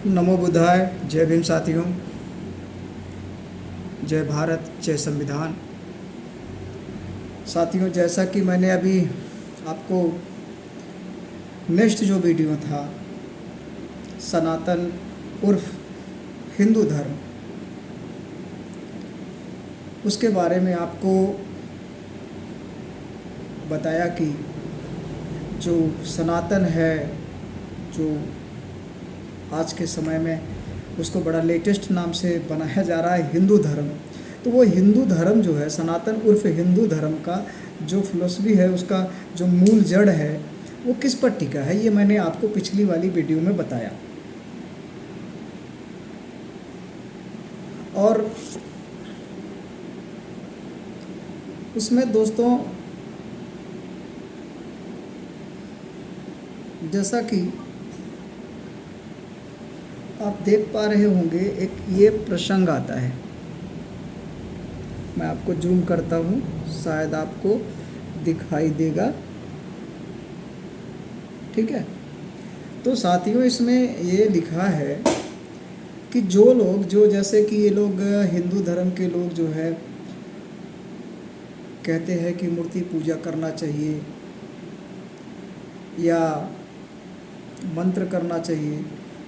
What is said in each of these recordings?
नमो बुद्धाय। जय भीम साथियों। जय भारत, जय संविधान। साथियों, जैसा कि मैंने अभी आपको नेक्स्ट जो वीडियो था सनातन उर्फ हिंदू धर्म, उसके बारे में आपको बताया कि जो सनातन है, जो आज के समय में उसको बड़ा लेटेस्ट नाम से बनाया जा रहा है हिंदू धर्म। तो वो हिंदू धर्म जो है, सनातन उर्फ हिंदू धर्म का जो फिलॉसफी है, उसका जो मूल जड़ है वो किस पर टिका है, ये मैंने आपको पिछली वाली वीडियो में बताया। और उसमें दोस्तों, जैसा कि आप देख पा रहे होंगे, एक ये प्रसंग आता है। मैं आपको जूम करता हूँ, शायद आपको दिखाई देगा। ठीक है। तो साथियों, इसमें ये लिखा है कि जो लोग, जो जैसे कि ये लोग हिंदू धर्म के लोग जो है कहते हैं कि मूर्ति पूजा करना चाहिए या मंत्र करना चाहिए।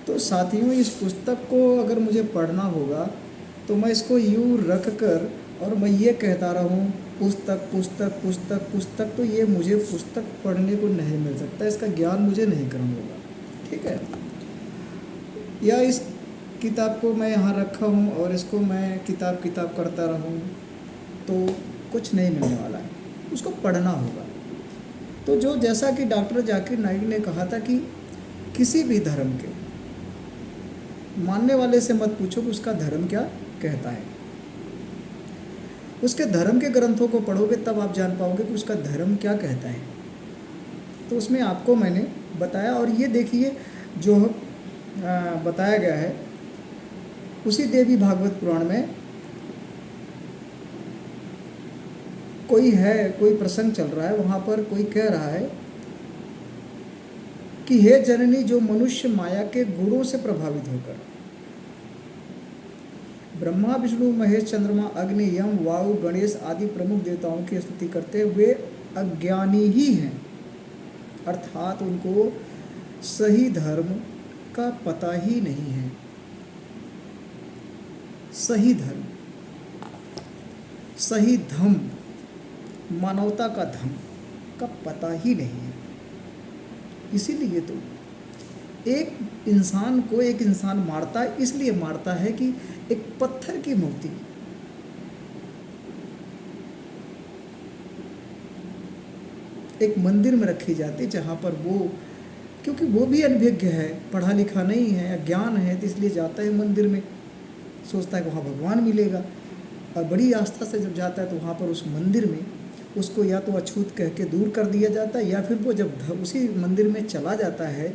तो साथियों, इस पुस्तक को अगर मुझे पढ़ना होगा तो मैं इसको यूँ रख कर और मैं ये कहता रहूँ पुस्तक पुस्तक पुस्तक पुस्तक, तो ये मुझे पुस्तक पढ़ने को नहीं मिल सकता, इसका ज्ञान मुझे नहीं करना होगा। ठीक है। या इस किताब को मैं यहाँ रखा हूँ और इसको मैं किताब करता रहूँ तो कुछ नहीं मिलने वाला है, उसको पढ़ना होगा। तो जो, जैसा कि डॉक्टर जाकिर नाइक ने कहा था कि किसी भी धर्म के मानने वाले से मत पूछो कि उसका धर्म क्या कहता है। उसके धर्म के ग्रंथों को पढ़ोगे तब आप जान पाओगे कि उसका धर्म क्या कहता है। तो उसमें आपको मैंने बताया, और ये देखिए जो बताया गया है उसी देवी भागवत पुराण में कोई प्रसंग चल रहा है। वहाँ पर कोई कह रहा है कि हे जननी, जो मनुष्य माया के गुणों से प्रभावित होकर ब्रह्मा विष्णु महेश चंद्रमा अग्नि यम वायु गणेश आदि प्रमुख देवताओं की स्तुति करते वे अज्ञानी ही हैं, अर्थात उनको सही धर्म का पता ही नहीं है। सही धर्म, सही धम्म, मानवता का धम्म का पता ही नहीं है। इसीलिए तो एक इंसान को एक इंसान मारता है, इसलिए मारता है कि एक पत्थर की मूर्ति एक मंदिर में रखी जाती है, जहाँ पर वो, क्योंकि वो भी अनभिज्ञ है, पढ़ा लिखा नहीं है, अज्ञान है, तो इसलिए जाता है मंदिर में, सोचता है कि वहाँ भगवान मिलेगा। और बड़ी आस्था से जब जाता है तो वहाँ पर उस मंदिर में उसको या तो अछूत कह के दूर कर दिया जाता है, या फिर वो जब उसी मंदिर में चला जाता है,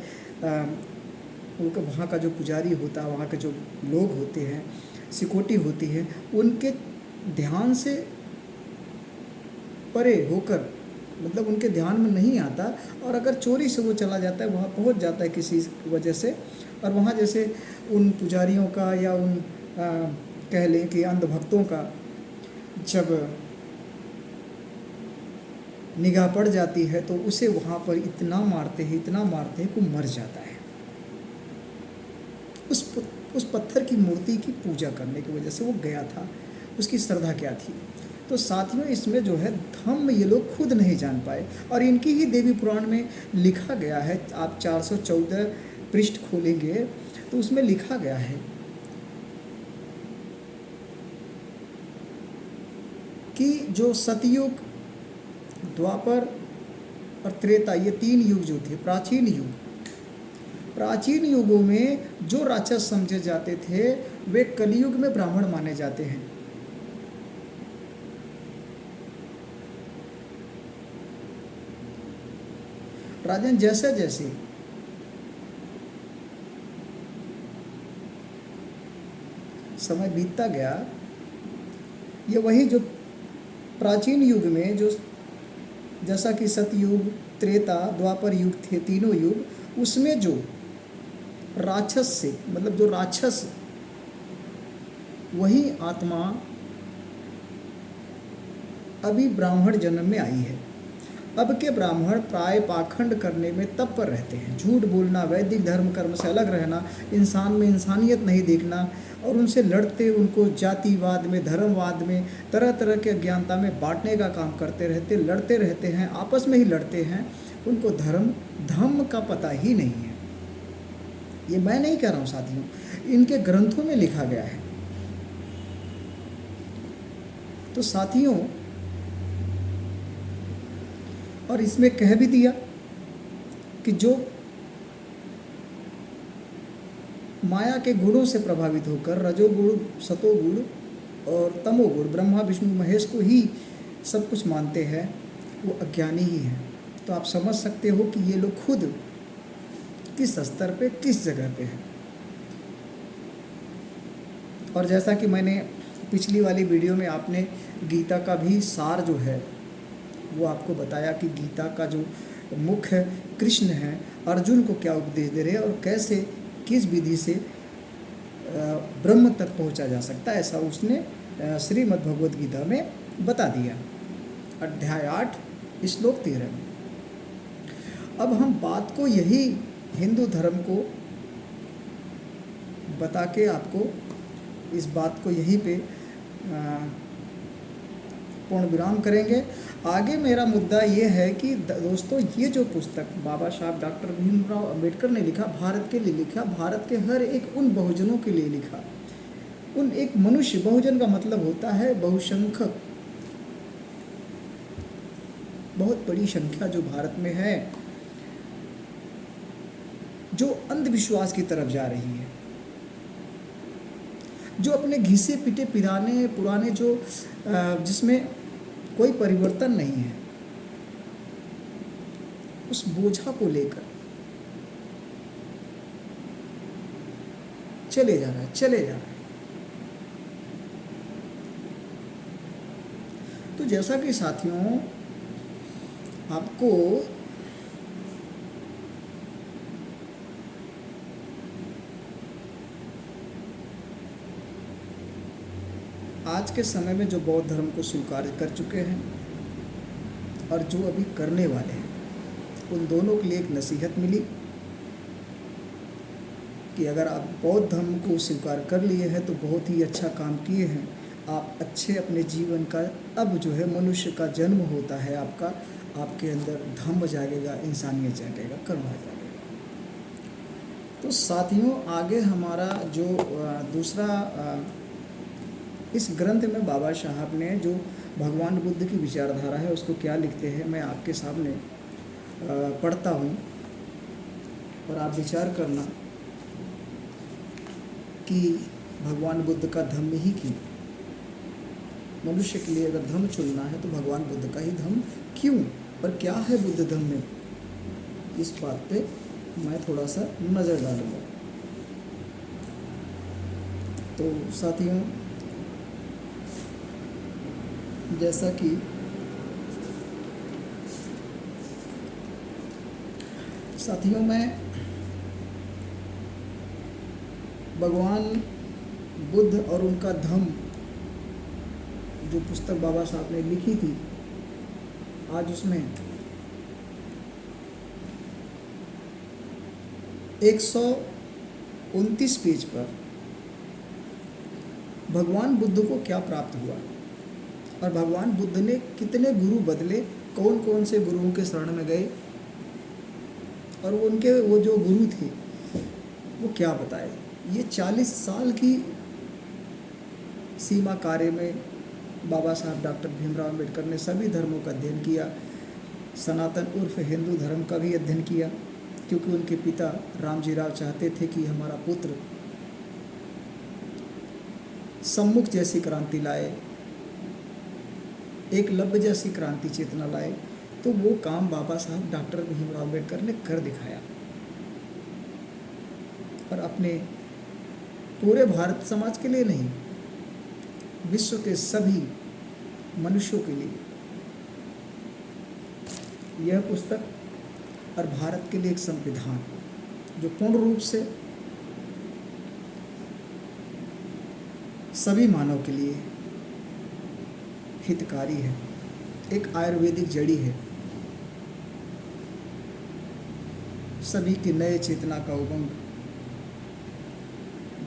उनका वहाँ का जो पुजारी होता है, वहाँ के जो लोग होते हैं, सिकोटी होती है, उनके ध्यान से परे होकर, मतलब उनके ध्यान में नहीं आता, और अगर चोरी से वो चला जाता है, वहाँ पहुँच जाता है किसी वजह से, और वहाँ जैसे उन पुजारियों का या उन कह लें कि अंधभक्तों का जब निगाह पड़ जाती है तो उसे वहाँ पर इतना मारते हैं कि मर जाता है। उस पत्थर की मूर्ति की पूजा करने की वजह से वो गया था, उसकी श्रद्धा क्या थी। तो साथियों, इसमें जो है धम्म ये लोग खुद नहीं जान पाए, और इनकी ही देवी पुराण में लिखा गया है। आप 414 पृष्ठ खोलेंगे तो उसमें लिखा गया है कि जो सतयुग, द्वापर और त्रेता, ये 3 युग जो थे, प्राचीन युगों में जो राक्षस समझे जाते थे वे कलयुग में ब्राह्मण माने जाते हैं। राजन, जैसे जैसे समय बीतता गया, ये वही जो प्राचीन युग में जो, जैसा कि सतयुग, त्रेता, द्वापर युग थे, तीनों युग, उसमें जो राक्षस से, मतलब जो राक्षस, वही आत्मा अभी ब्राह्मण जन्म में आई है। अब के ब्राह्मण प्राय पाखंड करने में तत्पर रहते हैं। झूठ बोलना, वैदिक धर्म कर्म से अलग रहना, इंसान में इंसानियत नहीं देखना और उनसे लड़ते, उनको जातिवाद में, धर्मवाद में, तरह तरह के अज्ञानता में बांटने का काम करते रहते, लड़ते रहते हैं, आपस में ही लड़ते हैं। उनको धम्म का पता ही नहीं है। ये मैं नहीं कह रहा हूँ साथियों, इनके ग्रंथों में लिखा गया है। तो साथियों, और इसमें कह भी दिया कि जो माया के गुणों से प्रभावित होकर रजोगुण, सतोगुण और तमोगुण, ब्रह्मा विष्णु महेश को ही सब कुछ मानते हैं, वो अज्ञानी ही हैं। तो आप समझ सकते हो कि ये लोग खुद किस स्तर पे, किस जगह पे हैं। और जैसा कि मैंने पिछली वाली वीडियो में आपने गीता का भी सार जो है वो आपको बताया कि गीता का जो मुख्य कृष्ण है, अर्जुन को क्या उपदेश दे रहे हैं और कैसे, किस विधि से ब्रह्म तक पहुंचा जा सकता है, ऐसा उसने श्रीमद् भगवद गीता में बता दिया, अध्याय 8 श्लोक 13 में। अब हम बात को यही हिंदू धर्म को बता के आपको इस बात को यहीं पे पूर्ण विराम करेंगे। आगे मेरा मुद्दा ये है कि दोस्तों, ये जो पुस्तक बाबा साहब डॉक्टर भीमराव अंबेडकर ने लिखा, भारत के लिए लिखा, भारत के हर एक उन बहुजनों के लिए लिखा, उन एक मनुष्य, बहुजन का मतलब होता है बहुसंख्यक, बहुत बड़ी संख्या जो भारत में है, जो अंधविश्वास की तरफ जा रही है, जो अपने घिसे पिटे पुराने जो जिसमें कोई परिवर्तन नहीं है, उस बोझा को लेकर चले जा रहा है। तो जैसा कि साथियों आपको आज के समय में जो बौद्ध धर्म को स्वीकार कर चुके हैं और जो अभी करने वाले हैं, उन दोनों के लिए एक नसीहत मिली कि अगर आप बौद्ध धर्म को स्वीकार कर लिए हैं तो बहुत ही अच्छा काम किए हैं। आप अच्छे अपने जीवन का, अब जो है मनुष्य का जन्म होता है आपका, आपके अंदर धम्म जागेगा, इंसानियत जागेगा, करुणा जागेगा। तो साथियों, आगे हमारा जो दूसरा इस ग्रंथ में बाबा साहब ने जो भगवान बुद्ध की विचारधारा है उसको क्या लिखते हैं, मैं आपके सामने पढ़ता हूँ और आप विचार करना कि भगवान बुद्ध का धम्म ही क्यों, मनुष्य के लिए अगर धम्म चुनना है तो भगवान बुद्ध का ही धम्म क्यों, और क्या है बुद्ध धम्म में, इस बात पे मैं थोड़ा सा नज़र डालूंगा। तो साथियों, जैसा कि मैं भगवान बुद्ध और उनका धम्म जो पुस्तक बाबा साहब ने लिखी थी, आज उसमें 129 पेज पर भगवान बुद्ध को क्या प्राप्त हुआ और भगवान बुद्ध ने कितने गुरु बदले, कौन कौन से गुरुओं के शरण में गए और वो जो गुरु थे वो क्या बताए। ये 40 साल की सीमा कार्य में बाबा साहब डॉक्टर भीमराव अंबेडकर ने सभी धर्मों का अध्ययन किया, सनातन उर्फ हिंदू धर्म का भी अध्ययन किया, क्योंकि उनके पिता रामजी राव चाहते थे कि हमारा पुत्र सम्मुख जैसी क्रांति लाए, एकलव्य जैसी क्रांति चेतना लाए। तो वो काम बाबा साहब डॉक्टर भीमराव अंबेडकर ने कर दिखाया और अपने पूरे भारत समाज के लिए नहीं, विश्व के सभी मनुष्यों के लिए यह पुस्तक और भारत के लिए एक संविधान जो पूर्ण रूप से सभी मानव के लिए हितकारी है, एक आयुर्वेदिक जड़ी है। सभी की नए चेतना का उमंग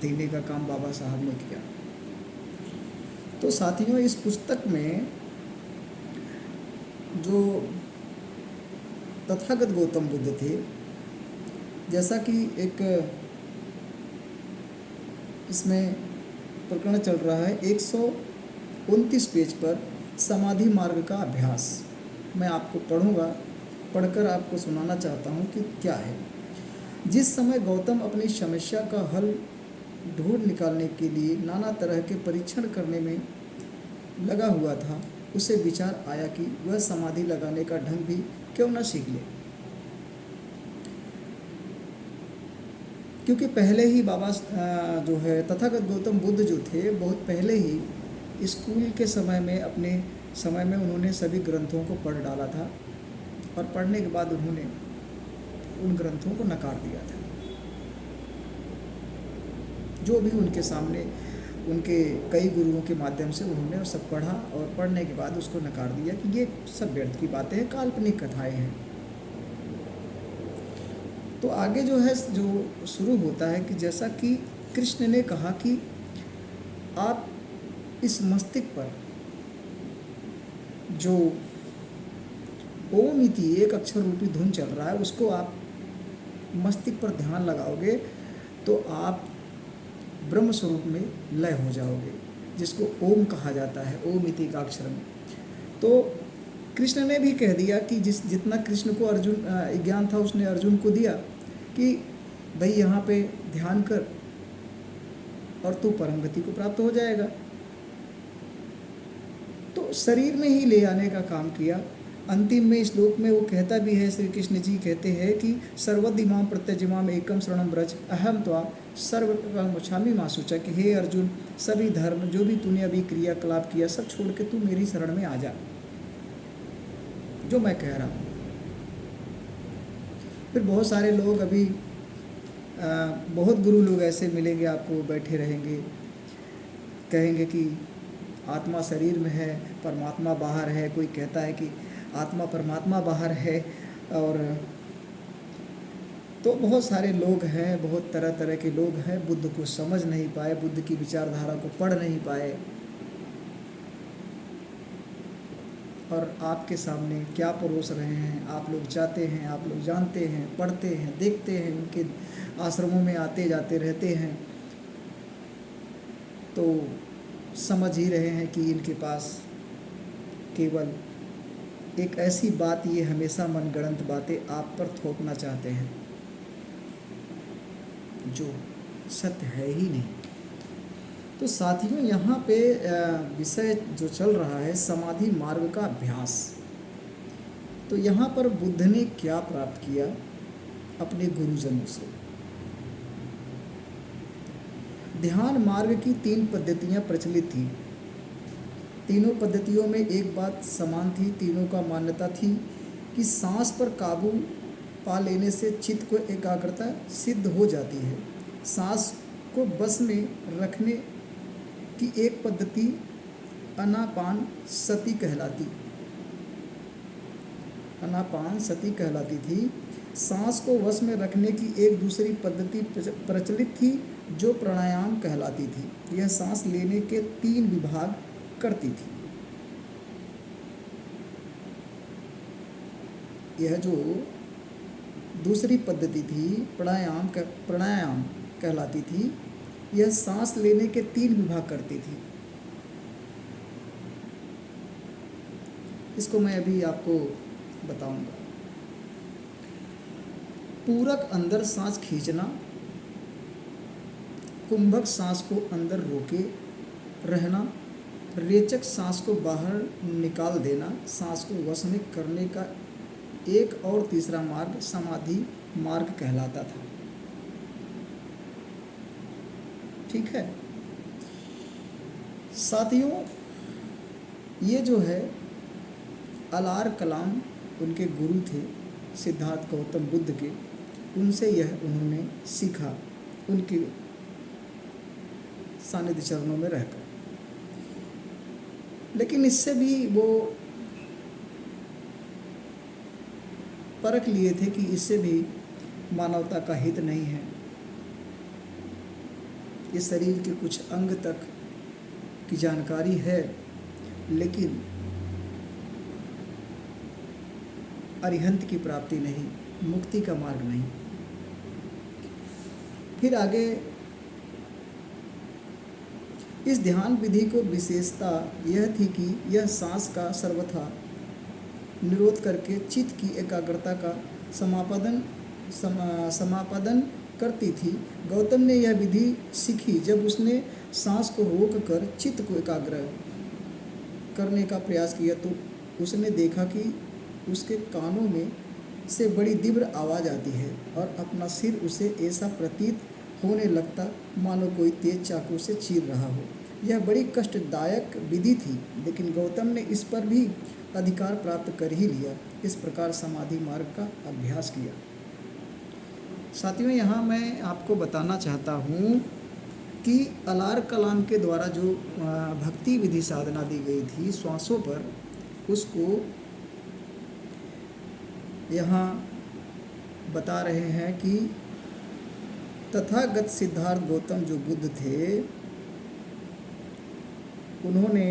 देने का काम बाबा साहब ने किया। तो साथियों, इस पुस्तक में जो तथागत गौतम बुद्ध थे, जैसा कि एक इसमें प्रकरण चल रहा है 129 पेज पर समाधि मार्ग का अभ्यास, मैं आपको पढ़कर आपको सुनाना चाहता हूँ कि क्या है। जिस समय गौतम अपनी समस्या का हल ढूंढ निकालने के लिए नाना तरह के परीक्षण करने में लगा हुआ था, उसे विचार आया कि वह समाधि लगाने का ढंग भी क्यों न सीख ले। क्योंकि पहले ही बाबा जो है तथागत गौतम बुद्ध जो थे, बहुत पहले ही स्कूल के समय में, अपने समय में उन्होंने सभी ग्रंथों को पढ़ डाला था, और पढ़ने के बाद उन्होंने उन ग्रंथों को नकार दिया था। जो भी उनके सामने, उनके कई गुरुओं के माध्यम से उन्होंने सब पढ़ा, और पढ़ने के बाद उसको नकार दिया कि ये सब व्यर्थ की बातें हैं, काल्पनिक कथाएं हैं। तो आगे जो है, जो शुरू होता है कि जैसा कि कृष्ण ने कहा कि आप इस मस्तिष्क पर जो ओम इति एक अक्षर रूपी धुन चल रहा है, उसको आप मस्तिष्क पर ध्यान लगाओगे तो आप ब्रह्म स्वरूप में लय हो जाओगे, जिसको ओम कहा जाता है, ओम इति का अक्षर में। तो कृष्ण ने भी कह दिया कि जितना कृष्ण को अर्जुन ज्ञान था, उसने अर्जुन को दिया कि भाई यहाँ पे ध्यान कर और तू परम गति को प्राप्त हो जाएगा। तो शरीर में ही ले आने का काम किया। अंतिम में इस श्लोक में वो कहता भी है, श्री कृष्ण जी कहते हैं कि सर्वदिमाम प्रत्यजिमाम एकम शरणम ब्रज अहम त्वा सर्वक्षामी मां सूचा, कि हे अर्जुन, सभी धर्म जो भी तूने अभी क्रियाकलाप किया सब छोड़ के तू मेरी शरण में आ जा, जो मैं कह रहा हूँ। फिर बहुत सारे लोग अभी बहुत गुरु लोग ऐसे मिलेंगे आपको, बैठे रहेंगे, कहेंगे कि आत्मा शरीर में है, परमात्मा बाहर है। कोई कहता है कि आत्मा परमात्मा बाहर है। और तो बहुत सारे लोग हैं, बहुत तरह तरह के लोग हैं, बुद्ध को समझ नहीं पाए, बुद्ध की विचारधारा को पढ़ नहीं पाए। और आपके सामने क्या परोस रहे हैं, आप लोग चाहते हैं, आप लोग जानते हैं, पढ़ते हैं, देखते हैं, उनके आश्रमों में आते जाते रहते हैं, तो समझ ही रहे हैं कि इनके पास केवल एक ऐसी बात, ये हमेशा मनगढ़ंत बातें आप पर थोपना चाहते हैं जो सत्य है ही नहीं। तो साथियों, यहाँ पे विषय जो चल रहा है समाधि मार्ग का अभ्यास। तो यहाँ पर बुद्ध ने क्या प्राप्त किया अपने गुरुजनों से। ध्यान मार्ग की 3 पद्धतियाँ प्रचलित थी। तीनों पद्धतियों में एक बात समान थी, तीनों का मान्यता थी कि सांस पर काबू पा लेने से चित्त को एकाग्रता सिद्ध हो जाती है। सांस को बस में रखने की एक पद्धति आनापान सती कहलाती थी। सांस को वश में रखने की एक दूसरी पद्धति प्रचलित थी जो प्राणायाम कहलाती थी। यह सांस लेने के 3 विभाग करती थी। यह जो दूसरी पद्धति थी प्राणायाम कहलाती थी, यह सांस लेने के 3 विभाग करती थी। इसको मैं अभी आपको बताऊंगा। पूरक अंदर सांस खींचना, कुंभक सांस को अंदर रोके रहना, रेचक सांस को बाहर निकाल देना, सांस को वश में करने का एक और तीसरा मार्ग समाधि मार्ग कहलाता था। ठीक है साथियों, ये जो है अलार कलाम उनके गुरु थे सिद्धार्थ गौतम बुद्ध के, उनसे यह उन्होंने सीखा, उनके सानिध्य चरणों में रहकर। लेकिन इससे भी वो परख लिए थे कि इससे भी मानवता का हित नहीं है। इस शरीर के कुछ अंग तक की जानकारी है, लेकिन अरिहंत की प्राप्ति नहीं, मुक्ति का मार्ग नहीं। फिर आगे इस ध्यान विधि को विशेषता यह थी कि यह सांस का सर्वथा निरोध करके चित्त की एकाग्रता का समापन करती थी। गौतम ने यह विधि सीखी जब उसने सांस को रोककर चित्त को एकाग्र करने का प्रयास किया, तो उसने देखा कि उसके कानों में से बड़ी तीव्र आवाज़ आती है और अपना सिर उसे ऐसा प्रतीत होने लगता मानो कोई तेज चाकू से चीर रहा हो। यह बड़ी कष्टदायक विधि थी, लेकिन गौतम ने इस पर भी अधिकार प्राप्त कर ही लिया। इस प्रकार समाधि मार्ग का अभ्यास किया। साथियों, यहाँ मैं आपको बताना चाहता हूँ कि अलार कलाम के द्वारा जो भक्ति विधि साधना दी गई थी श्वासों पर, उसको यहाँ बता रहे हैं कि तथागत सिद्धार्थ गौतम जो बुद्ध थे, उन्होंने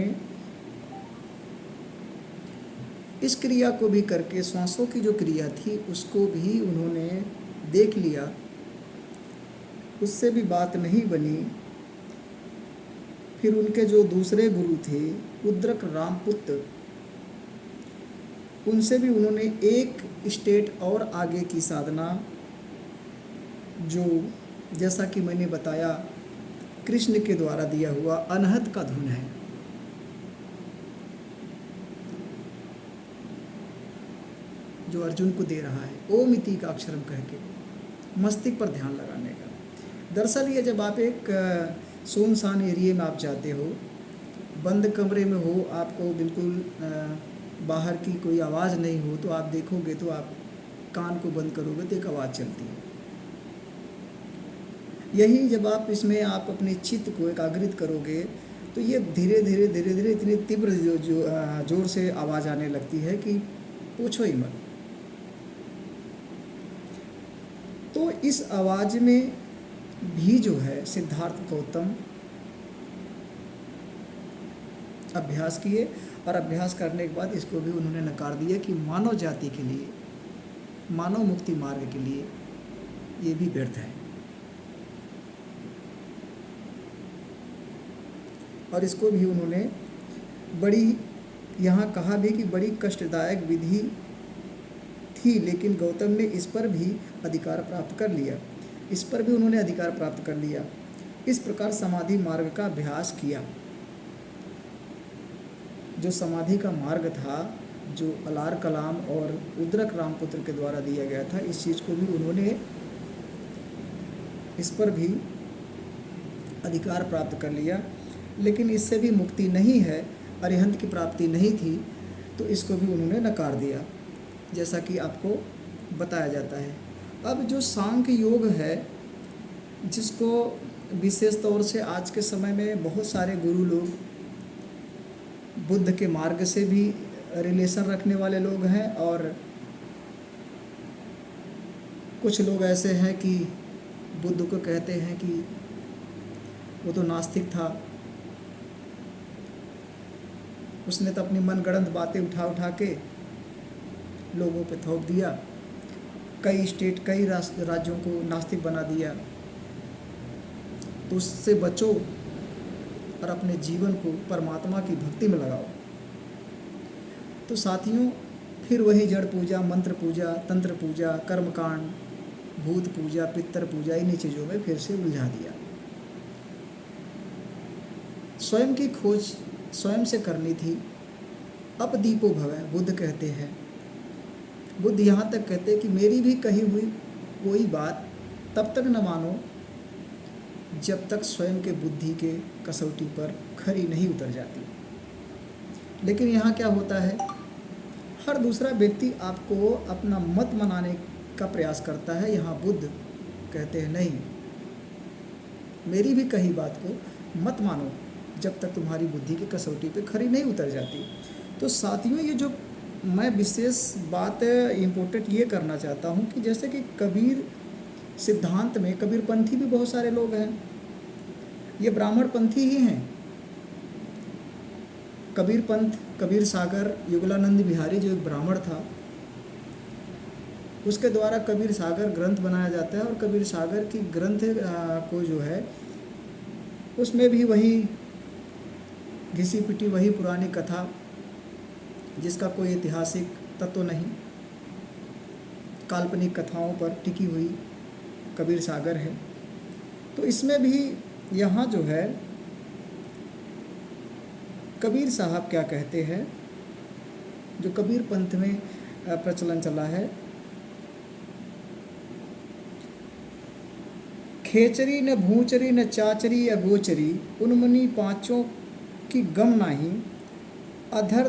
इस क्रिया को भी करके श्वासों की जो क्रिया थी उसको भी उन्होंने देख लिया। उससे भी बात नहीं बनी। फिर उनके जो दूसरे गुरु थे उद्रक रामपुत्र, उनसे भी उन्होंने एक स्टेट और आगे की साधना, जो जैसा कि मैंने बताया कृष्ण के द्वारा दिया हुआ अनहद का धुन है, जो अर्जुन को दे रहा है ओम इति का अक्षरम कह के मस्तिष्क पर ध्यान लगाने का। दरअसल ये जब आप एक सुनसान एरिया में आप जाते हो, बंद कमरे में हो, आपको बिल्कुल बाहर की कोई आवाज़ नहीं हो, तो आप देखोगे तो आप कान को बंद करोगे तो एक आवाज़ चलती है। यही जब आप इसमें आप अपने चित्त को एकाग्रित करोगे तो ये धीरे धीरे धीरे धीरे इतनी तीव्र जोर से आवाज़ आने लगती है कि पूछो ही मत। तो इस आवाज़ में भी जो है सिद्धार्थ गौतम अभ्यास किए, और अभ्यास करने के बाद इसको भी उन्होंने नकार दिया कि मानव जाति के लिए, मानव मुक्ति मार्ग के लिए ये भी व्यर्थ है। और इसको भी उन्होंने बड़ी, यहाँ कहा भी कि बड़ी कष्टदायक विधि थी, लेकिन गौतम ने इस पर भी अधिकार प्राप्त कर लिया। इस पर भी उन्होंने अधिकार प्राप्त कर लिया। इस प्रकार समाधि मार्ग का अभ्यास किया। जो समाधि का मार्ग था, जो अलार कलाम और उद्रक रामपुत्र के द्वारा दिया गया था, इस चीज़ को भी उन्होंने, इस पर भी अधिकार प्राप्त कर लिया। लेकिन इससे भी मुक्ति नहीं है, अरिहंत की प्राप्ति नहीं थी, तो इसको भी उन्होंने नकार दिया, जैसा कि आपको बताया जाता है। अब जो सांख्य योग है, जिसको विशेष तौर से आज के समय में बहुत सारे गुरु लोग बुद्ध के मार्ग से भी रिलेशन रखने वाले लोग हैं, और कुछ लोग ऐसे हैं कि बुद्ध को कहते हैं कि वो तो नास्तिक था, उसने तो अपनी मनगढ़ंत बातें उठा उठा के लोगों पे थोप दिया, कई स्टेट, कई राज्यों को नास्तिक बना दिया। तो उससे बचो और अपने जीवन को परमात्मा की भक्ति में लगाओ। तो साथियों, फिर वही जड़ पूजा, मंत्र पूजा, तंत्र पूजा, कर्मकांड, भूत पूजा, पितर पूजा, इन्हीं चीज़ों में फिर से उलझा दिया। स्वयं की खोज स्वयं से करनी थी। अपदीपो भवः, बुद्ध कहते हैं। बुद्ध यहाँ तक कहते हैं कि मेरी भी कही हुई कोई बात तब तक न मानो जब तक स्वयं के बुद्धि के कसौटी पर खरी नहीं उतर जाती। लेकिन यहाँ क्या होता है, हर दूसरा व्यक्ति आपको अपना मत मनाने का प्रयास करता है। यहाँ बुद्ध कहते हैं नहीं, मेरी भी कही बात को मत मानो, जब तक तुम्हारी बुद्धि की कसौटी पे खरी नहीं उतर जाती। तो साथियों, ये जो मैं विशेष बात इम्पोर्टेंट ये करना चाहता हूँ कि जैसे कि कबीर सिद्धांत में कबीरपंथी भी बहुत सारे लोग हैं, ये ब्राह्मण पंथी ही हैं। कबीर पंथ, कबीर सागर, युगलानंद बिहारी जो एक ब्राह्मण था, उसके द्वारा कबीर सागर ग्रंथ बनाया जाता है। और कबीर सागर की ग्रंथ को जो है उसमें भी वही घिसी पिटी वही पुरानी कथा, जिसका कोई ऐतिहासिक तत्व नहीं, काल्पनिक कथाओं पर टिकी हुई कबीर सागर है। तो इसमें भी यहाँ जो है कबीर साहब क्या कहते हैं, जो कबीर पंथ में प्रचलन चला है, खेचरी न भूचरी न चाचरी अगोचरी, उनमुनि पांचों की गम नाही, अधर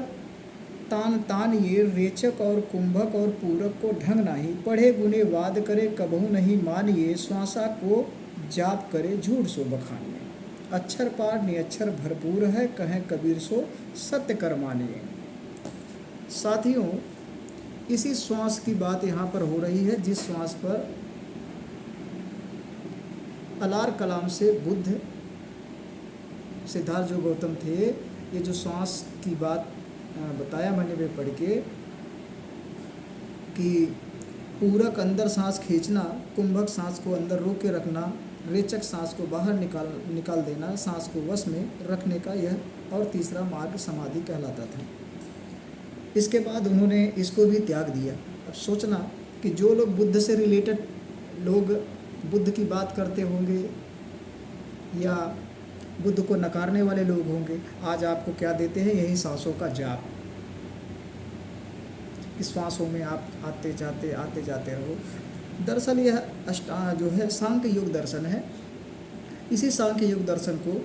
तान तान ये रेचक और कुंभक और पूरक को ढंग नाही, पढ़े गुने वाद करे कबहू नहीं मानिए, श्वासा को जाप करे झूठ सो बखानिए, अक्षर पार निअक्षर भरपूर है, कहें कबीर सो सत्य कर मानिए। साथियों, इसी श्वास की बात यहाँ पर हो रही है, जिस श्वास पर अलार कलाम से बुद्ध, सिद्धार्थ जो गौतम थे, ये जो श्वास की बात बताया मैंने वे पढ़ के कि पूरक अंदर सांस खींचना, कुंभक सांस को अंदर रोक के रखना, रेचक सांस को बाहर निकाल देना, सांस को वश में रखने का यह और तीसरा मार्ग समाधि कहलाता था। इसके बाद उन्होंने इसको भी त्याग दिया। अब सोचना कि जो लोग बुद्ध से रिलेटेड लोग बुद्ध की बात करते होंगे या बुद्ध को नकारने वाले लोग होंगे, आज आपको क्या देते हैं, यही सांसों का जाप। इस श्वासों में आप आते जाते रहो। दरअसल यह जो है सांख्य योग दर्शन है। इसी सांख्य योग दर्शन को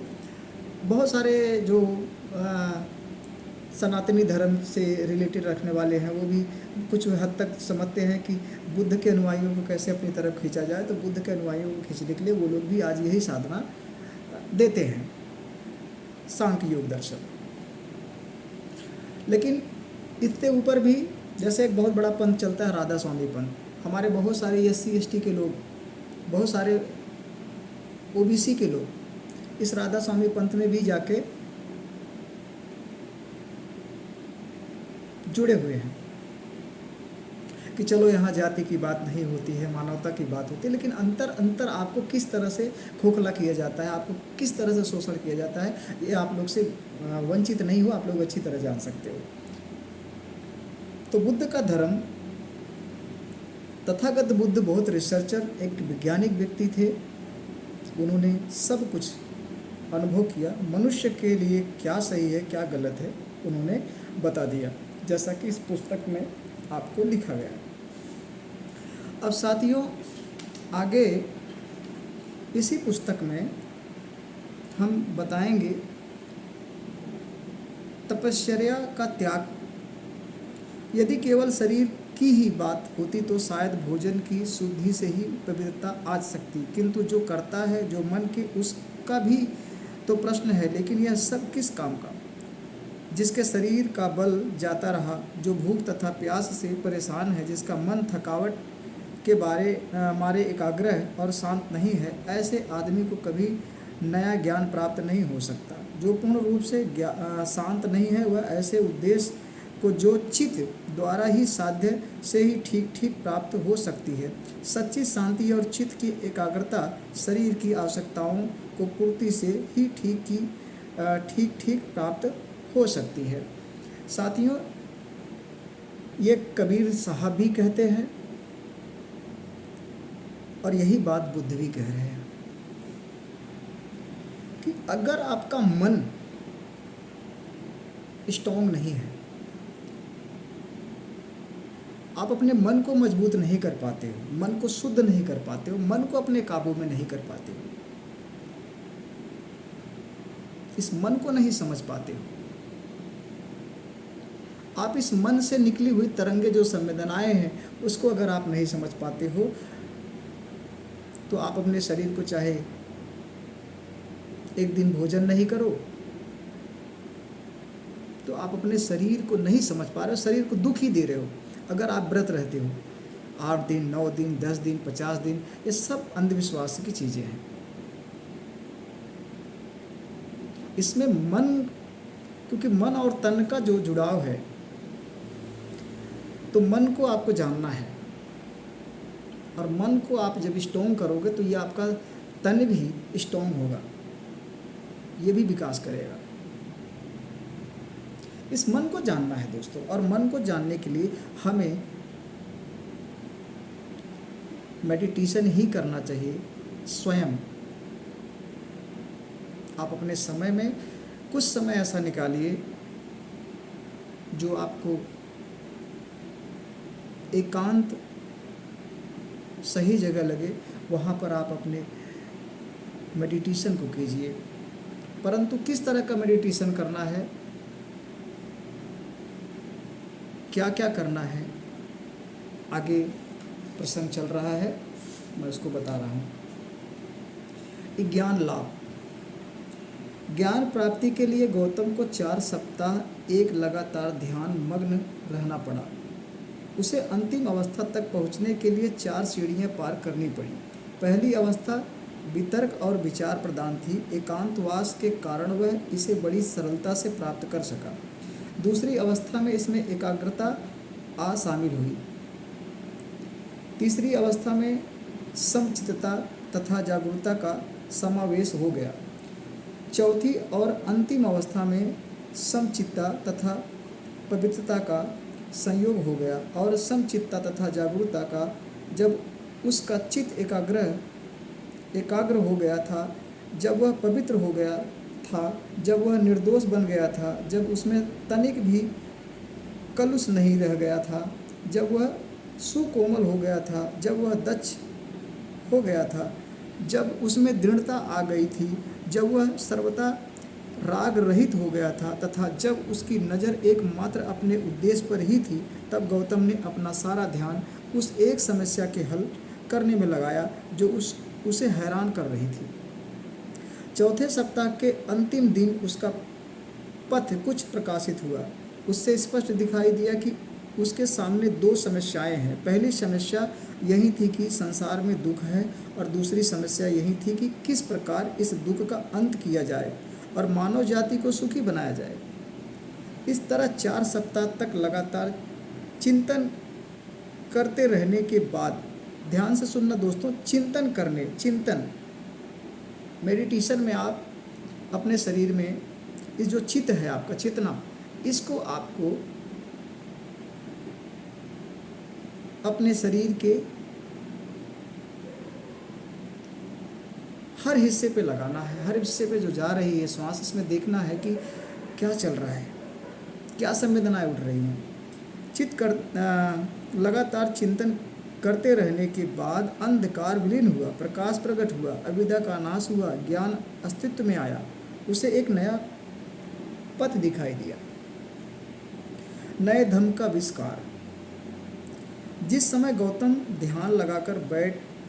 बहुत सारे जो सनातनी धर्म से रिलेटेड रखने वाले हैं, वो भी कुछ हद तक समझते हैं कि बुद्ध के अनुयायियों को कैसे अपनी तरफ खींचा जाए। तो बुद्ध के अनुयायियों को खींचने के लिए वो लोग भी आज यही साधना देते हैं, सांख्य योग दर्शन। लेकिन इससे ऊपर भी जैसे एक बहुत बड़ा पंथ चलता है, राधा स्वामी पंथ। हमारे बहुत सारे SC ST के लोग, बहुत सारे OBC के लोग इस राधा स्वामी पंथ में भी जाके जुड़े हुए हैं कि चलो यहाँ जाति की बात नहीं होती है, मानवता की बात होती है। लेकिन अंतर आपको किस तरह से खोखला किया जाता है, आपको किस तरह से शोषण किया जाता है, ये आप लोग से वंचित नहीं हो, आप लोग अच्छी तरह जान सकते हो। तो बुद्ध का धर्म, तथागत बुद्ध बहुत रिसर्चर, एक वैज्ञानिक व्यक्ति थे। उन्होंने सब कुछ अनुभव किया, मनुष्य के लिए क्या सही है क्या गलत है उन्होंने बता दिया, जैसा कि इस पुस्तक में आपको लिखा गया है। अब साथियों, आगे इसी पुस्तक में हम बताएंगे तपश्चर्या का त्याग। यदि केवल शरीर की ही बात होती तो शायद भोजन की शुद्धि से ही पवित्रता आ सकती, किंतु जो करता है जो मन के, उसका भी तो प्रश्न है। लेकिन यह सब किस काम का, जिसके शरीर का बल जाता रहा, जो भूख तथा प्यास से परेशान है, जिसका मन थकावट के मारे एकाग्रह और शांत नहीं है, ऐसे आदमी को कभी नया ज्ञान प्राप्त नहीं हो सकता। जो पूर्ण रूप से शांत नहीं है, वह ऐसे उद्देश्य को जो चित्त द्वारा ही साध्य से ही ठीक प्राप्त हो सकती है। सच्ची शांति और चित्त की एकाग्रता शरीर की आवश्यकताओं को पूर्ति से ही ठीक प्राप्त हो सकती है। साथियों, ये कबीर साहब भी कहते हैं और यही बात बुद्ध भी कह रहे हैं कि अगर आपका मन स्ट्रॉन्ग नहीं है, आप अपने मन को मजबूत नहीं कर पाते हो, मन को शुद्ध नहीं कर पाते हो, मन को अपने काबू में नहीं कर पाते हो, इस मन को नहीं समझ पाते हो, आप इस मन से निकली हुई तरंगे जो संवेदनाएं हैं उसको अगर आप नहीं समझ पाते हो, तो आप अपने शरीर को चाहे एक दिन भोजन नहीं करो, तो आप अपने शरीर को नहीं समझ पा रहे हो, शरीर को दुख ही दे रहे हो। अगर आप व्रत रहते हो 8 दिन, 9 दिन, 10 दिन, 50 दिन, ये सब अंधविश्वास की चीज़ें हैं। इसमें मन, क्योंकि मन और तन का जो जुड़ाव है, तो मन को आपको जानना है, और मन को आप जब स्ट्रॉन्ग करोगे तो ये आपका तन भी स्ट्रॉन्ग होगा, ये भी विकास करेगा। इस मन को जानना है दोस्तों, और मन को जानने के लिए हमें मेडिटेशन ही करना चाहिए स्वयं। आप अपने समय में कुछ समय ऐसा निकालिए जो आपको एकांत सही जगह लगे, वहाँ पर आप अपने मेडिटेशन को कीजिए। परंतु किस तरह का मेडिटेशन करना है, क्या क्या करना है, आगे प्रसंग चल रहा है, मैं उसको बता रहा हूँ। ज्ञान लाभ। ज्ञान प्राप्ति के लिए गौतम को 4 सप्ताह एक लगातार ध्यान मग्न रहना पड़ा। उसे अंतिम अवस्था तक पहुंचने के लिए 4 सीढ़ियां पार करनी पड़ी। पहली अवस्था वितर्क और विचार प्रदान थी। एकांतवास के कारण वह इसे बड़ी सरलता से प्राप्त कर सका। दूसरी अवस्था में इसमें एकाग्रता आ शामिल हुई। तीसरी अवस्था में समचित्तता तथा जागरूकता का समावेश हो गया। चौथी और अंतिम अवस्था में समचित्ता तथा पवित्रता का संयोग हो गया, और समचित्ता तथा जागरूकता का जब उसका चित्त एकाग्र हो गया था, जब वह पवित्र हो गया था, जब वह निर्दोष बन गया था, जब उसमें तनिक भी कलुष नहीं रह गया था, जब वह सुकोमल हो गया था, जब वह दक्ष हो गया था, जब उसमें दृढ़ता आ गई थी, जब वह सर्वथा राग रहित हो गया था, तथा जब उसकी नज़र एकमात्र अपने उद्देश्य पर ही थी, तब गौतम ने अपना सारा ध्यान उस एक समस्या के हल करने में लगाया जो उसे हैरान कर रही थी। चौथे सप्ताह के अंतिम दिन उसका पथ कुछ प्रकाशित हुआ। उससे स्पष्ट दिखाई दिया कि उसके सामने 2 समस्याएं हैं। पहली समस्या यही थी कि संसार में दुख है, और दूसरी समस्या यही थी कि किस प्रकार इस दुख का अंत किया जाए और मानव जाति को सुखी बनाया जाए। इस तरह 4 सप्ताह तक लगातार चिंतन करते रहने के बाद, ध्यान से सुनना दोस्तों, चिंतन मेडिटेशन में आप अपने शरीर में इस जो चित्त है आपका, चेतना, इसको आपको अपने शरीर के हर हिस्से पे लगाना है। हर हिस्से पे जो जा रही है श्वास, इसमें देखना है कि क्या चल रहा है, क्या संवेदनाएं उठ रही हैं। लगातार चिंतन करते रहने के बाद अंधकार विलीन हुआ, प्रकाश प्रकट हुआ, अविद्या का नाश हुआ, ज्ञान अस्तित्व में आया। उसे एक नया पथ दिखाई दिया, नए धर्म का आविष्कार। जिस समय गौतम ध्यान लगाकर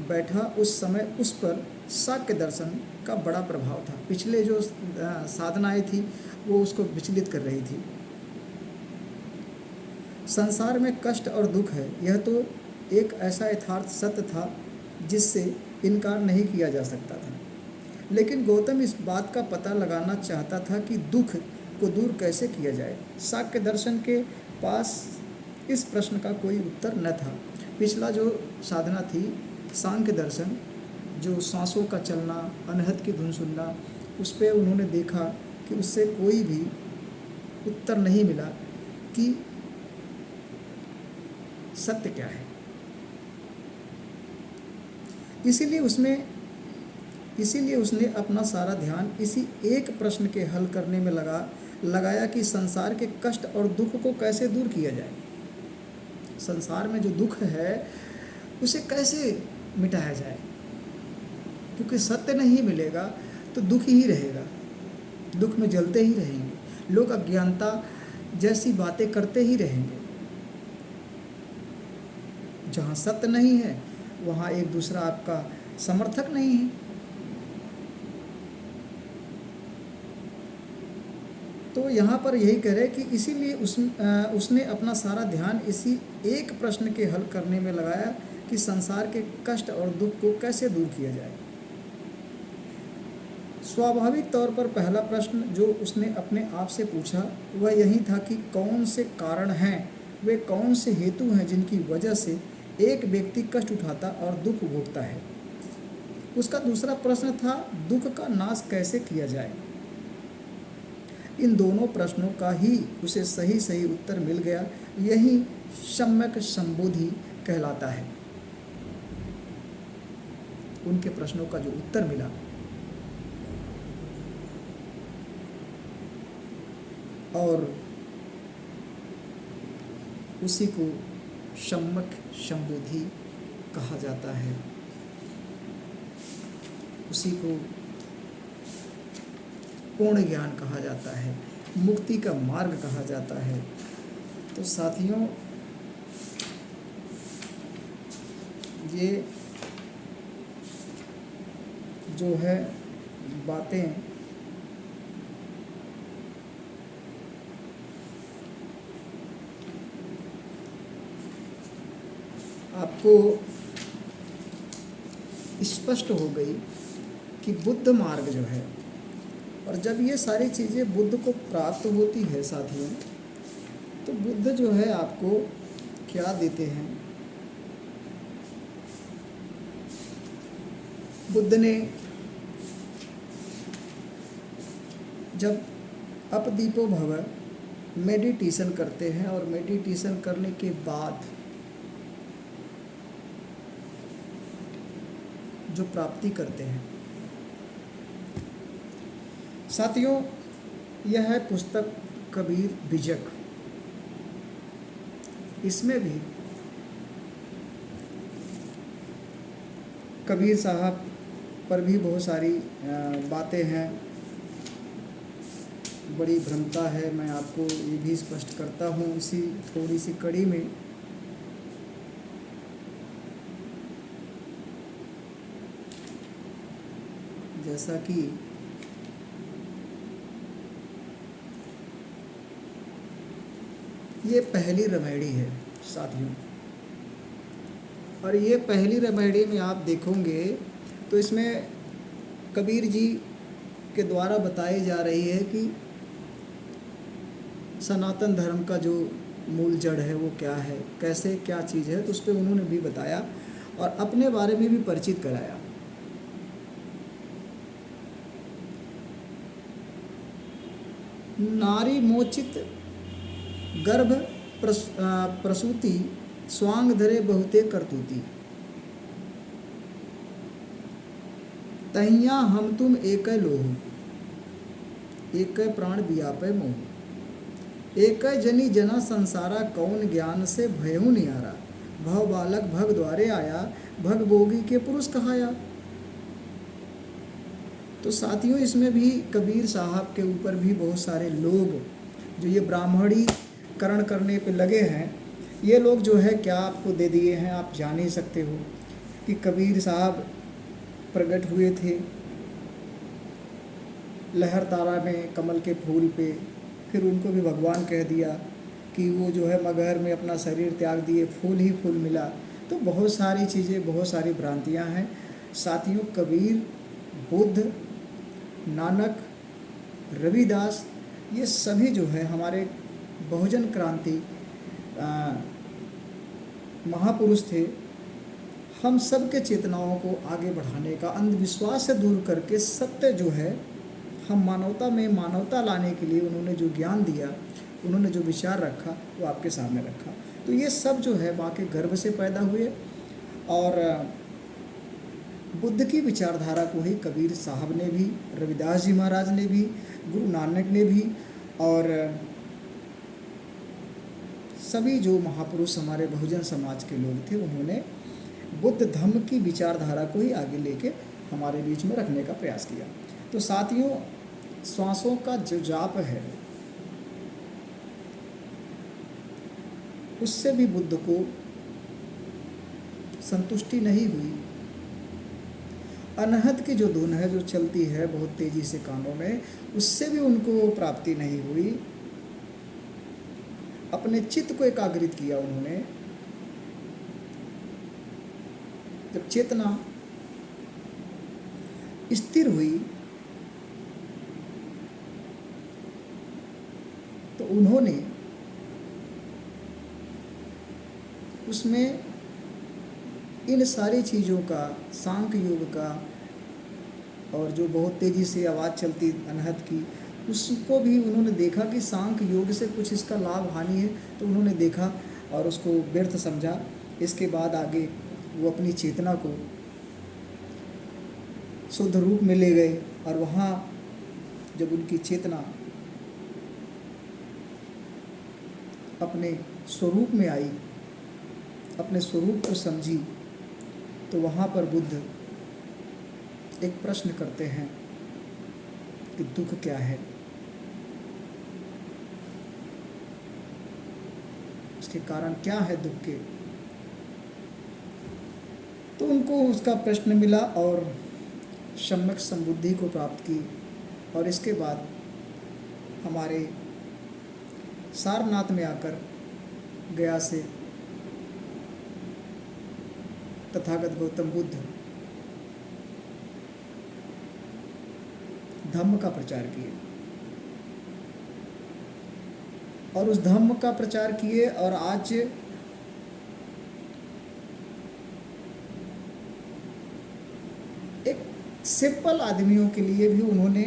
बैठा, उस समय उस पर शाक्य दर्शन का बड़ा प्रभाव था। पिछले जो साधनाएं थी वो उसको विचलित कर रही थी। संसार में कष्ट और दुख है, यह तो एक ऐसा यथार्थ सत्य था जिससे इनकार नहीं किया जा सकता था। लेकिन गौतम इस बात का पता लगाना चाहता था कि दुख को दूर कैसे किया जाए। शाक्य दर्शन के पास इस प्रश्न का कोई उत्तर न था। पिछला जो साधना थी सांख्य दर्शन, जो सांसों का चलना, अनहद की धुन सुनना, उस पर उन्होंने देखा कि उससे कोई भी उत्तर नहीं मिला कि सत्य क्या है। इसीलिए उसने अपना सारा ध्यान इसी एक प्रश्न के हल करने में लगाया कि संसार के कष्ट और दुख को कैसे दूर किया जाए। संसार में जो दुख है उसे कैसे मिटाया जाए, क्योंकि सत्य नहीं मिलेगा तो दुख ही रहेगा, दुख में जलते ही रहेंगे, लोग अज्ञानता जैसी बातें करते ही रहेंगे। जहाँ सत्य नहीं है वहाँ एक दूसरा आपका समर्थक नहीं है। तो यहाँ पर यही कह रहे कि इसीलिए उसने अपना सारा ध्यान इसी एक प्रश्न के हल करने में लगाया कि संसार के कष्ट और दुख को कैसे दूर किया जाए। स्वाभाविक तौर पर पहला प्रश्न जो उसने अपने आप से पूछा वह यही था कि कौन से कारण हैं, वे कौन से हेतु हैं जिनकी वजह से एक व्यक्ति कष्ट उठाता और दुख भोगता है। उसका दूसरा प्रश्न था दुख का नाश कैसे किया जाए। इन दोनों प्रश्नों का ही उसे सही सही उत्तर मिल गया। यही सम्यक संबोधि कहलाता है। उनके प्रश्नों का जो उत्तर मिला और उसी को सम्यक संबोधि कहा जाता है, उसी को पूर्ण ज्ञान कहा जाता है, मुक्ति का मार्ग कहा जाता है। तो साथियों, ये जो है बातें आपको स्पष्ट हो गई कि बुद्ध मार्ग जो है, और जब ये सारी चीज़ें बुद्ध को प्राप्त होती है साथियों, तो बुद्ध जो है आपको क्या देते हैं। बुद्ध ने जब अपदीपो भव मेडिटेशन करते हैं और मेडिटेशन करने के बाद जो प्राप्ति करते हैं साथियों, यह है पुस्तक कबीर बीजक। इसमें भी कबीर साहब पर भी बहुत सारी बातें हैं, बड़ी भ्रमता है। मैं आपको ये भी स्पष्ट करता हूँ इसी थोड़ी सी कड़ी में। जैसा कि ये पहली रमैड़ी है साथियों, और ये पहली रमैड़ी में आप देखोगे तो इसमें कबीर जी के द्वारा बताई जा रही है कि सनातन धर्म का जो मूल जड़ है वो क्या है, कैसे क्या चीज़ है, तो उस पर उन्होंने भी बताया और अपने बारे में भी परिचित कराया। नारी मोचित गर्भ प्रसूति स्वांग धरे बहुते करतूती, तहिया हम तुम एक लोहु, एक प्राण बियापै मोह, एक जनी जना संसारा कौन ज्ञान से भयहु नियारा, भव बालक भग द्वारे आया, भग भोगी के पुरुष कहाया। तो साथियों, इसमें भी कबीर साहब के ऊपर भी बहुत सारे लोग जो ये ब्राह्मणीकरण करने पे लगे हैं, ये लोग जो है क्या आपको दे दिए हैं, आप जान ही सकते हो कि कबीर साहब प्रकट हुए थे लहर तारा में कमल के फूल पे, फिर उनको भी भगवान कह दिया कि वो जो है मगहर में अपना शरीर त्याग दिए, फूल ही फूल मिला। तो बहुत सारी चीज़ें, बहुत सारी भ्रांतियां हैं साथियों। कबीर, बुद्ध, नानक, रविदास, ये सभी जो है हमारे बहुजन क्रांति महापुरुष थे। हम सब के चेतनाओं को आगे बढ़ाने का, अंधविश्वास से दूर करके सत्य जो है, हम मानवता में मानवता लाने के लिए उन्होंने जो ज्ञान दिया, उन्होंने जो विचार रखा, वो आपके सामने रखा। तो ये सब जो है माँ के गर्भ से पैदा हुए और बुद्ध की विचारधारा को ही कबीर साहब ने भी, रविदास जी महाराज ने भी, गुरु नानक ने भी, और सभी जो महापुरुष हमारे बहुजन समाज के लोग थे, उन्होंने बुद्ध धम्म की विचारधारा को ही आगे लेके हमारे बीच में रखने का प्रयास किया। तो साथियों, श्वासों का जो जाप है, उससे भी बुद्ध को संतुष्टि नहीं हुई अनहद की जो धुन है जो चलती है बहुत तेजी से कानों में, उससे भी उनको प्राप्ति नहीं हुई। अपने चित्त को एकाग्रित किया उन्होंने। जब चेतना स्थिर हुई तो उन्होंने उसमें इन सारी चीज़ों का, सांख्य योग का, और जो बहुत तेज़ी से आवाज़ चलती अनहद की, उसको भी उन्होंने देखा कि सांख्य योग से कुछ इसका लाभ हानि है, तो उन्होंने देखा और उसको व्यर्थ समझा। इसके बाद आगे वो अपनी चेतना को शुद्ध रूप में ले गए, और वहाँ जब उनकी चेतना अपने स्वरूप में आई, अपने स्वरूप को समझी, तो वहाँ पर बुद्ध एक प्रश्न करते हैं कि दुख क्या है, उसके कारण क्या है दुख के। तो उनको उसका प्रश्न मिला और सम्यक संबुद्धि को प्राप्त की। और इसके बाद हमारे सारनाथ में आकर गया से तथागत गौतम बुद्ध धम्म का प्रचार किए, और उस धम्म का प्रचार किए। और आज एक सिंपल आदमियों के लिए भी उन्होंने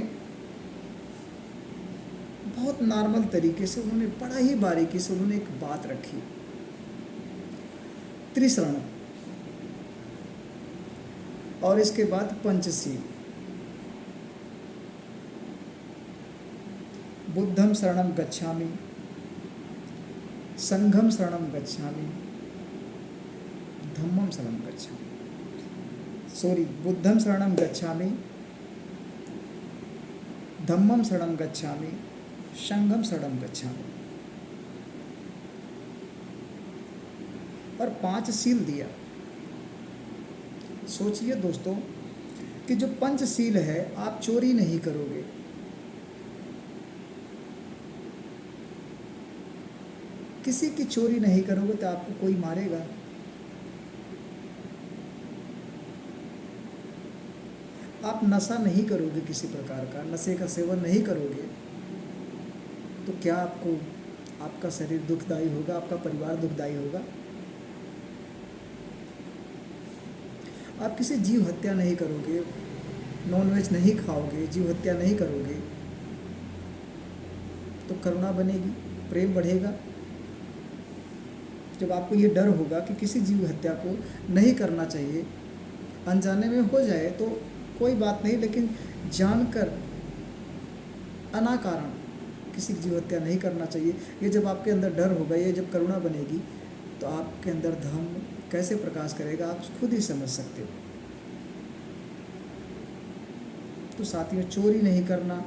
बहुत नॉर्मल तरीके से, उन्होंने बड़ा ही बारीकी से उन्होंने एक बात रखी, त्रिशरण, और इसके बाद पंचशील। बुद्धं शरणं गच्छामि, संघं शरणं गच्छामि, धम्मं शरणं गच्छामि। बुद्धं शरणं गच्छामि, धम्मं शरणं गच्छामि, संघं शरणं गच्छामि। और 5 शील दिया। सोचिए दोस्तों कि जो पंचशील है, आप चोरी नहीं करोगे, किसी की चोरी नहीं करोगे तो आपको कोई मारेगा। आप नशा नहीं करोगे, किसी प्रकार का नशे का सेवन नहीं करोगे, तो क्या आपका शरीर दुखदायी होगा, आपका परिवार दुखदायी होगा। आप किसी जीव हत्या नहीं करोगे, नॉनवेज नहीं खाओगे, जीव हत्या नहीं करोगे, तो करुणा बनेगी, प्रेम बढ़ेगा। जब आपको ये डर होगा कि किसी जीव हत्या को नहीं करना चाहिए, अनजाने में हो जाए तो कोई बात नहीं, लेकिन जानकर अनाकारण किसी की जीव हत्या नहीं करना चाहिए, ये जब आपके अंदर डर होगा, ये जब करुणा बनेगी, तो आपके अंदर धम्म कैसे प्रकाश करेगा, आप खुद ही समझ सकते हो। तो साथियों, चोरी नहीं करना,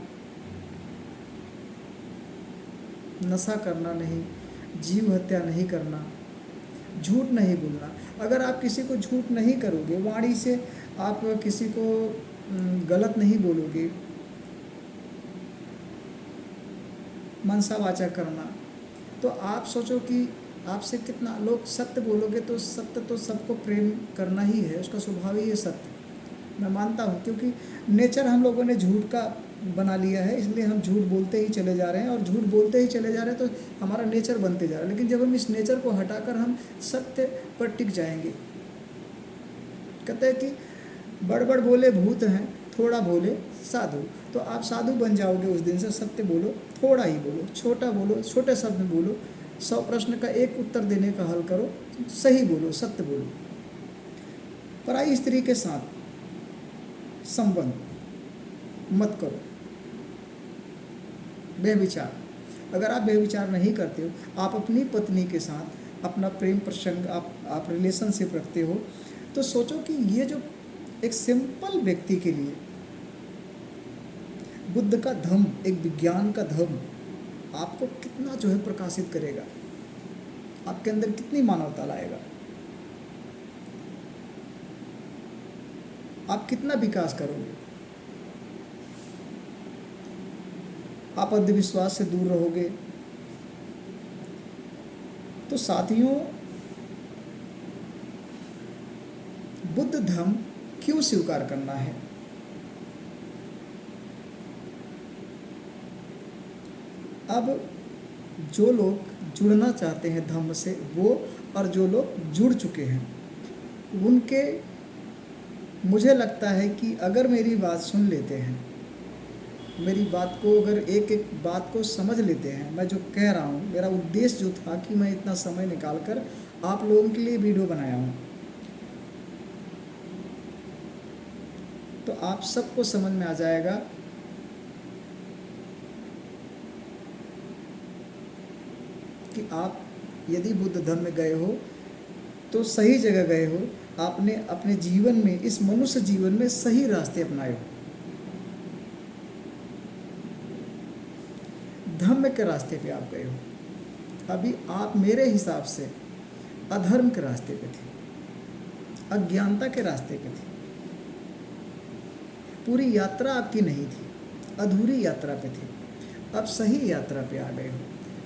नशा करना नहीं, जीव हत्या नहीं करना, झूठ नहीं बोलना। अगर आप किसी को झूठ नहीं करोगे, वाणी से आप किसी को गलत नहीं बोलोगे, मनसा वाचा करना, तो आप सोचो कि आपसे कितना लोग सत्य बोलोगे, तो सत्य तो सबको प्रेम करना ही है, उसका स्वभाव ही है सत्य। मैं मानता हूँ, क्योंकि नेचर हम लोगों ने झूठ का बना लिया है, इसलिए हम झूठ बोलते ही चले जा रहे हैं, और झूठ बोलते ही चले जा रहे हैं, तो हमारा नेचर बनते जा रहा है। लेकिन जब हम इस नेचर को हटाकर हम सत्य पर टिक जाएंगे, कहते हैं कि बड़ बोले भूत हैं, थोड़ा बोले साधु, तो आप साधु बन जाओगे उस दिन से। सत्य बोलो, थोड़ा ही बोलो, छोटा बोलो, छोटे शब्द में बोलो, 100 प्रश्न का एक उत्तर देने का हल करो, सही बोलो, सत्य बोलो। पराई स्त्री के साथ संबंध मत करो, बेविचार। अगर आप बेविचार नहीं करते हो, आप अपनी पत्नी के साथ अपना प्रेम प्रसंग, आप रिलेशनशिप रखते हो, तो सोचो कि ये जो एक सिंपल व्यक्ति के लिए बुद्ध का धम्म, एक विज्ञान का धम्म आपको कितना जो है प्रकाशित करेगा, आपके अंदर कितनी मानवता लाएगा। आप कितना विकास करोगे? आप अंधविश्वास से दूर रहोगे। तो साथियों, बुद्ध धर्म क्यों स्वीकार करना है? अब जो लोग जुड़ना चाहते हैं धम्म से, वो और जो लोग जुड़ चुके हैं उनके, मुझे लगता है कि अगर मेरी बात सुन लेते हैं, मेरी बात को अगर एक एक बात को समझ लेते हैं, मैं जो कह रहा हूँ, मेरा उद्देश्य जो था कि मैं इतना समय निकाल कर आप लोगों के लिए वीडियो बनाया हूँ, तो आप सबको समझ में आ जाएगा कि आप यदि बुद्ध धर्म में गए हो तो सही जगह गए हो, आपने अपने जीवन में, इस मनुष्य जीवन में सही रास्ते अपनाए हो। धर्म के रास्ते पे आप गए हो। अभी आप मेरे हिसाब से अधर्म के रास्ते पे थे, अज्ञानता के रास्ते पे थे। पूरी यात्रा आपकी नहीं थी, अधूरी यात्रा पे थे। अब सही यात्रा पे आ गए हो,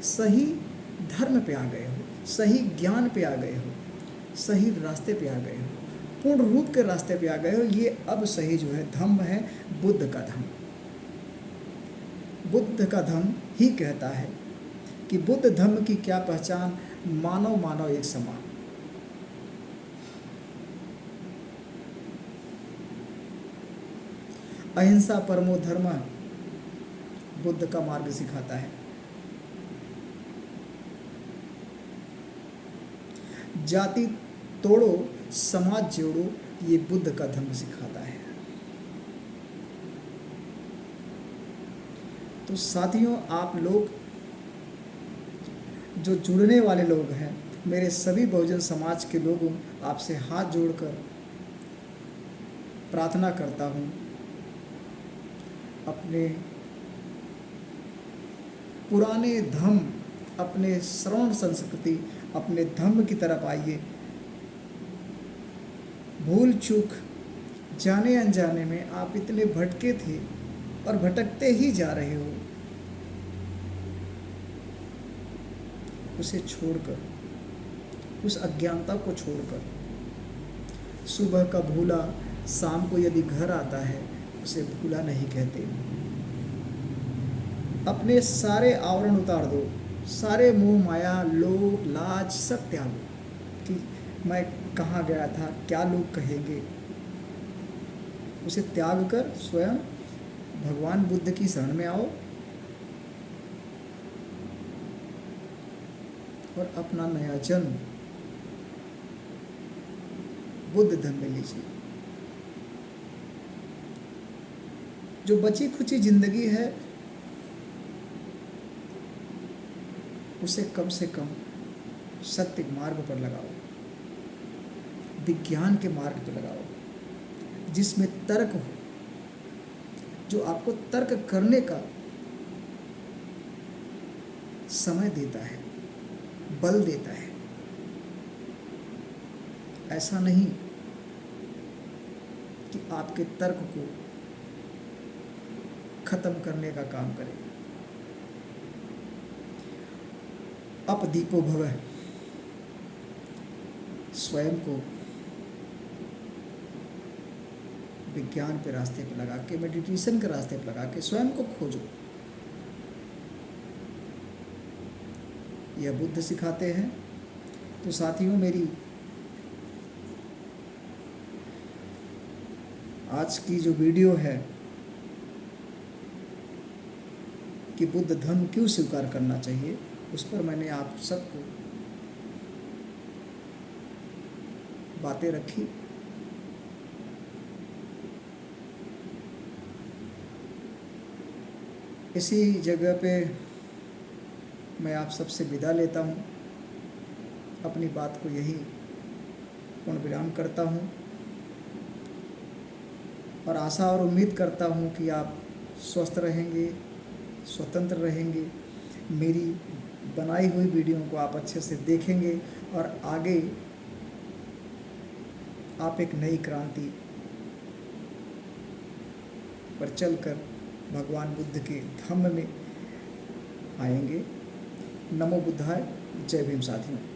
सही धर्म पे आ गए हो, सही ज्ञान पे आ गए हो, सही रास्ते पे आ गए हो, पूर्ण रूप के रास्ते पे आ गए हो। ये अब सही जो है धम्म है, बुद्ध का धम्म। बुद्ध का धम्म ही कहता है कि बुद्ध धम्म की क्या पहचान, मानव मानव एक समान। अहिंसा परमो धर्म बुद्ध का मार्ग सिखाता है। जाति तोड़ो समाज जोड़ो, ये बुद्ध का धर्म सिखाता है। तो साथियों, आप लोग जो जुड़ने वाले लोग हैं, मेरे सभी बहुजन समाज के लोगों, आपसे हाथ जोड़कर प्रार्थना करता हूँ, अपने पुराने धर्म, अपने श्रवण संस्कृति, अपने धर्म की तरफ आइए। भूल चूक, जाने अनजाने में आप इतने भटके थे और भटकते ही जा रहे हो। उसे छोड़कर, उस अज्ञानता को छोड़कर, सुबह का भूला शाम को यदि घर आता है, उसे भूला नहीं कहते। अपने सारे आवरण उतार दो, सारे मोह माया लोभ लाज सब त्यागो कि मैं कहाँ गया था, क्या लोग कहेंगे। उसे त्याग कर स्वयं भगवान बुद्ध की शरण में आओ और अपना नया जन्म बुद्ध धर्म में लीजिए। जो बची खुची जिंदगी है उसे कम से कम सत्य मार्ग पर लगाओ, विज्ञान के मार्ग पर लगाओ, जिसमें तर्क हो, जो आपको तर्क करने का समय देता है, बल देता है। ऐसा नहीं कि आपके तर्क को खत्म करने का काम करे। अपदीपो भव, स्वयं को विज्ञान के रास्ते पर लगा के, मेडिटेशन के रास्ते पर लगा के स्वयं को खोजो। यह बुद्ध सिखाते हैं। तो साथियों, मेरी आज की जो वीडियो है कि बुद्ध धर्म क्यों स्वीकार करना चाहिए, उस पर मैंने आप सबको बातें रखी। इसी जगह पे मैं आप सबसे विदा लेता हूँ। अपनी बात को यही पूर्ण विराम करता हूँ और आशा और उम्मीद करता हूँ कि आप स्वस्थ रहेंगे, स्वतंत्र रहेंगे। मेरी बनाई हुई वीडियो को आप अच्छे से देखेंगे और आगे आप एक नई क्रांति पर चलकर भगवान बुद्ध के धम्म में आएंगे। नमो बुद्धाय। जय भीम साथियों।